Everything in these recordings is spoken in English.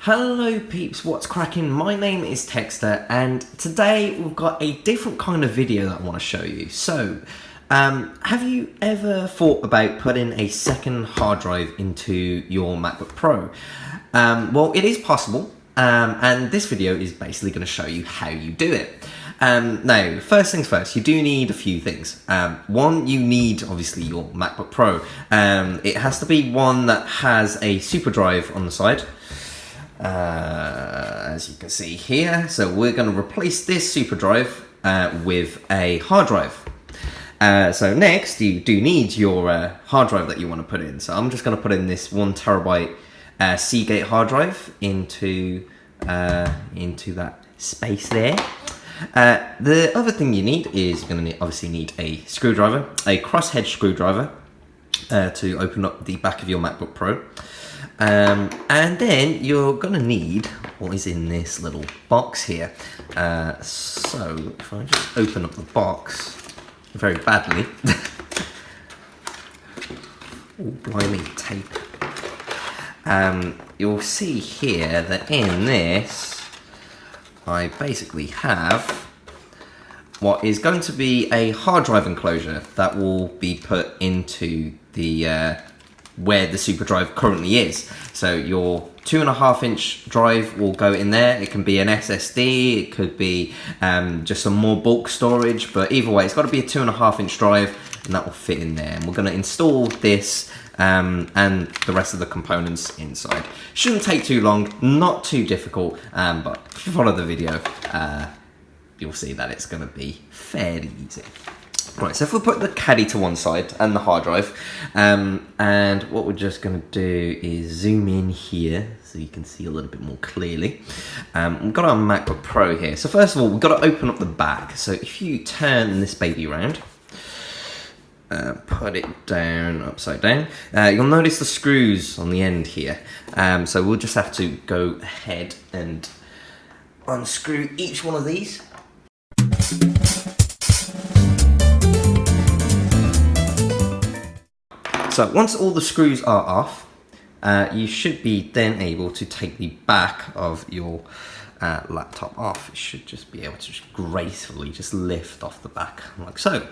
Hello peeps, what's cracking? My name is TEkSTA and today we've got a different kind of video that I want to show you. So, have you ever thought about putting a second hard drive into your MacBook Pro? Well, it is possible, and this video is basically going to show you how you do it. Now, first things first, you do need a few things. One, you need obviously your MacBook Pro. It has to be one that has a super drive on the side. As you can see here, so we're going to replace this super drive with a hard drive. So next you do need your hard drive that you want to put in. So I'm just going to put in this 1 terabyte Seagate hard drive into that space there. The other thing you need is you're going to obviously need a screwdriver, a crosshead screwdriver to open up the back of your MacBook Pro. And then you're gonna need what is in this little box here. So if I just open up the box very badly, oh blimey, tape. You'll see here that in this, I basically have what is going to be a hard drive enclosure that will be put into the where the super drive currently is. So your 2.5-inch drive will go in there. It can be an SSD, it could be just some more bulk storage, but either way, it's got to be a 2.5-inch drive, and that will fit in there. And we're going to install this and the rest of the components inside. Shouldn't take too long, not too difficult, but if you follow the video, you'll see that it's going to be fairly easy. Right, so if we put the caddy to one side and the hard drive, and what we're just going to do is zoom in here so you can see a little bit more clearly. We've got our MacBook Pro here. So first of all, we've got to open up the back. So if you turn this baby around, put it down, upside down, you'll notice the screws on the end here. So we'll just have to go ahead and unscrew each one of these. So once all the screws are off, you should be then able to take the back of your laptop off. It should just be able to just gracefully just lift off the back like so.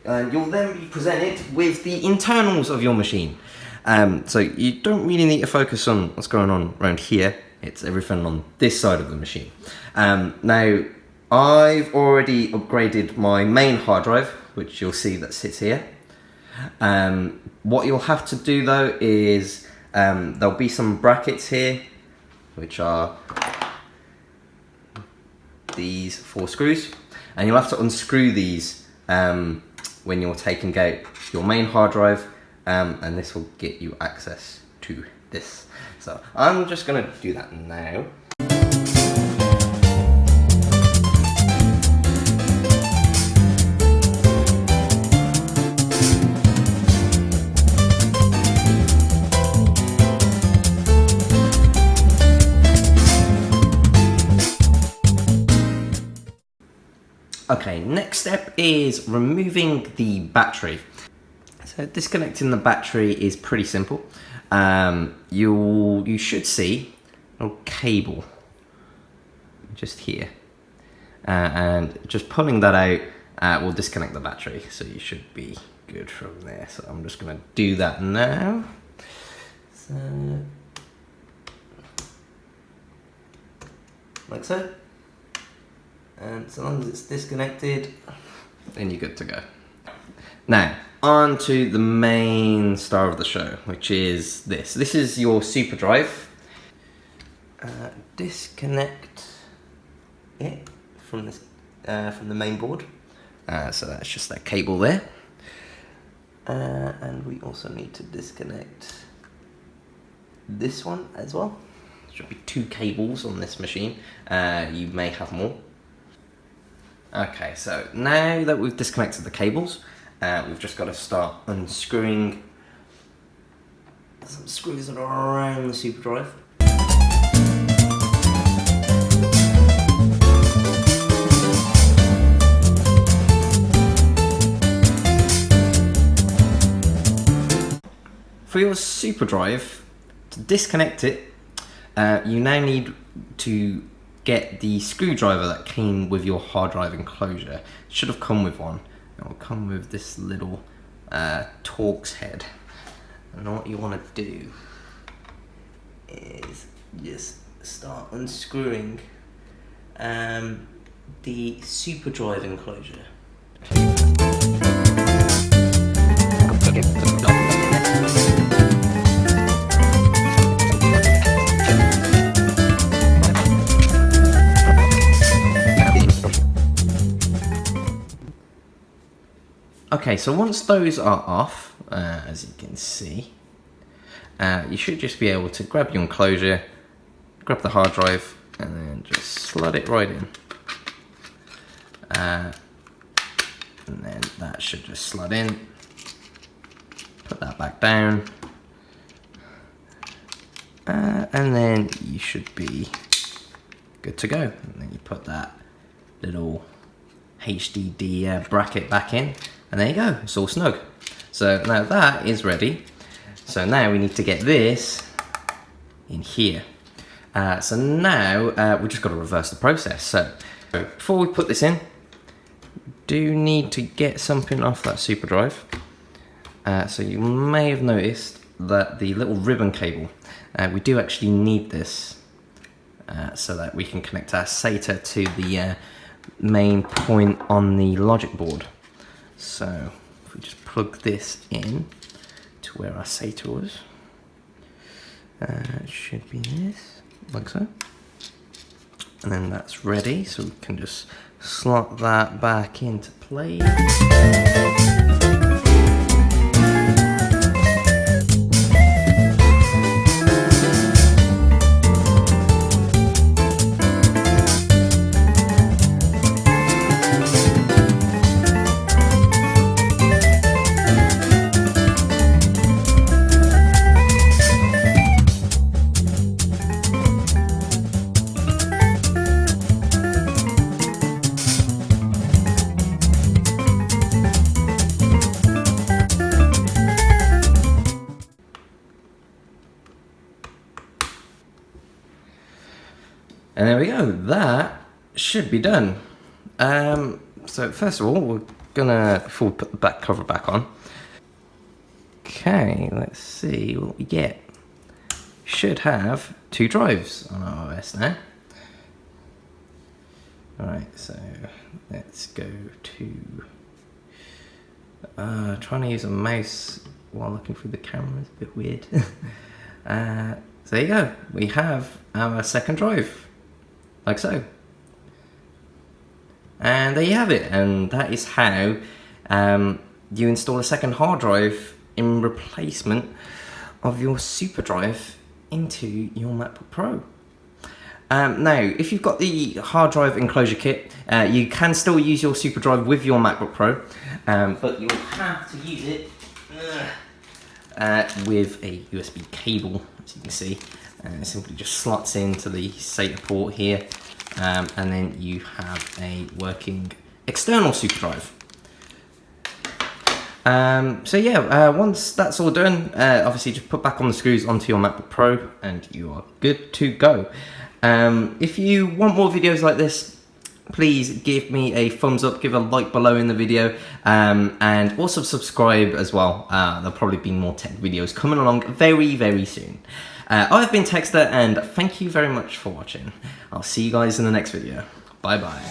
You'll then be presented with the internals of your machine. So you don't really need to focus on what's going on around here. It's everything on this side of the machine. Now, I've already upgraded my main hard drive, which you'll see that sits here. What you'll have to do though is there'll be some brackets here, which are these 4 screws, and you'll have to unscrew these when you're taking out your main hard drive, and this will get you access to this. So I'm just going to do that now. Okay, next step is removing the battery. So disconnecting the battery is pretty simple. You should see a little cable just here, and just pulling that out will disconnect the battery. So you should be good from there. So I'm just going to do that now. So, like so. And so long as it's disconnected, then you're good to go. Now, on to the main star of the show, which is this. This is your super drive. Disconnect it from this from the main board. So that's just that cable there. And we also need to disconnect this one as well. There should be 2 cables on this machine. You may have more. Okay, so now that we've disconnected the cables, we've just got to start unscrewing some screws that are around the super drive. For your super drive, to disconnect it, you now need to get the screwdriver that came with your hard drive enclosure. It should have come with one. It will come with this little Torx head. And what you want to do is just start unscrewing the super drive enclosure. Okay, so once those are off, as you can see, you should just be able to grab your enclosure, grab the hard drive, and then just slot it right in. And then that should just slot in. Put that back down. And then you should be good to go. And then you put that little HDD bracket back in. And there you go, it's all snug. So now that is ready. So now we need to get this in here. So now we just got to reverse the process. So before we put this in, do need to get something off that super drive. So you may have noticed that the little ribbon cable, we do actually need this so that we can connect our SATA to the main point on the logic board. So if we just plug this in to where our SATA was, it should be this, like so. And then that's ready, so we can just slot that back into place. And there we go, that should be done. So first of all, we're gonna, before we put the back cover back on, okay, let's see what we get. Should have 2 drives on our OS now. Alright, so let's go to, trying to use a mouse while looking through the camera is a bit weird. So there you go, we have our second drive. Like so. And there you have it, and that is how you install a second hard drive in replacement of your super drive into your MacBook Pro. Now, if you've got the hard drive enclosure kit, you can still use your super drive with your MacBook Pro, but you'll have to use it with a USB cable, as you can see. It simply just slots into the SATA port here, and then you have a working external super drive. So yeah, once that's all done, obviously just put back on the screws onto your MacBook Pro and you are good to go. If you want more videos like this, please give me a thumbs up, give a like below in the video, and also subscribe as well. There'll probably be more tech videos coming along very, very soon. I've been TEkSTA, and thank you very much for watching. I'll see you guys in the next video. Bye bye.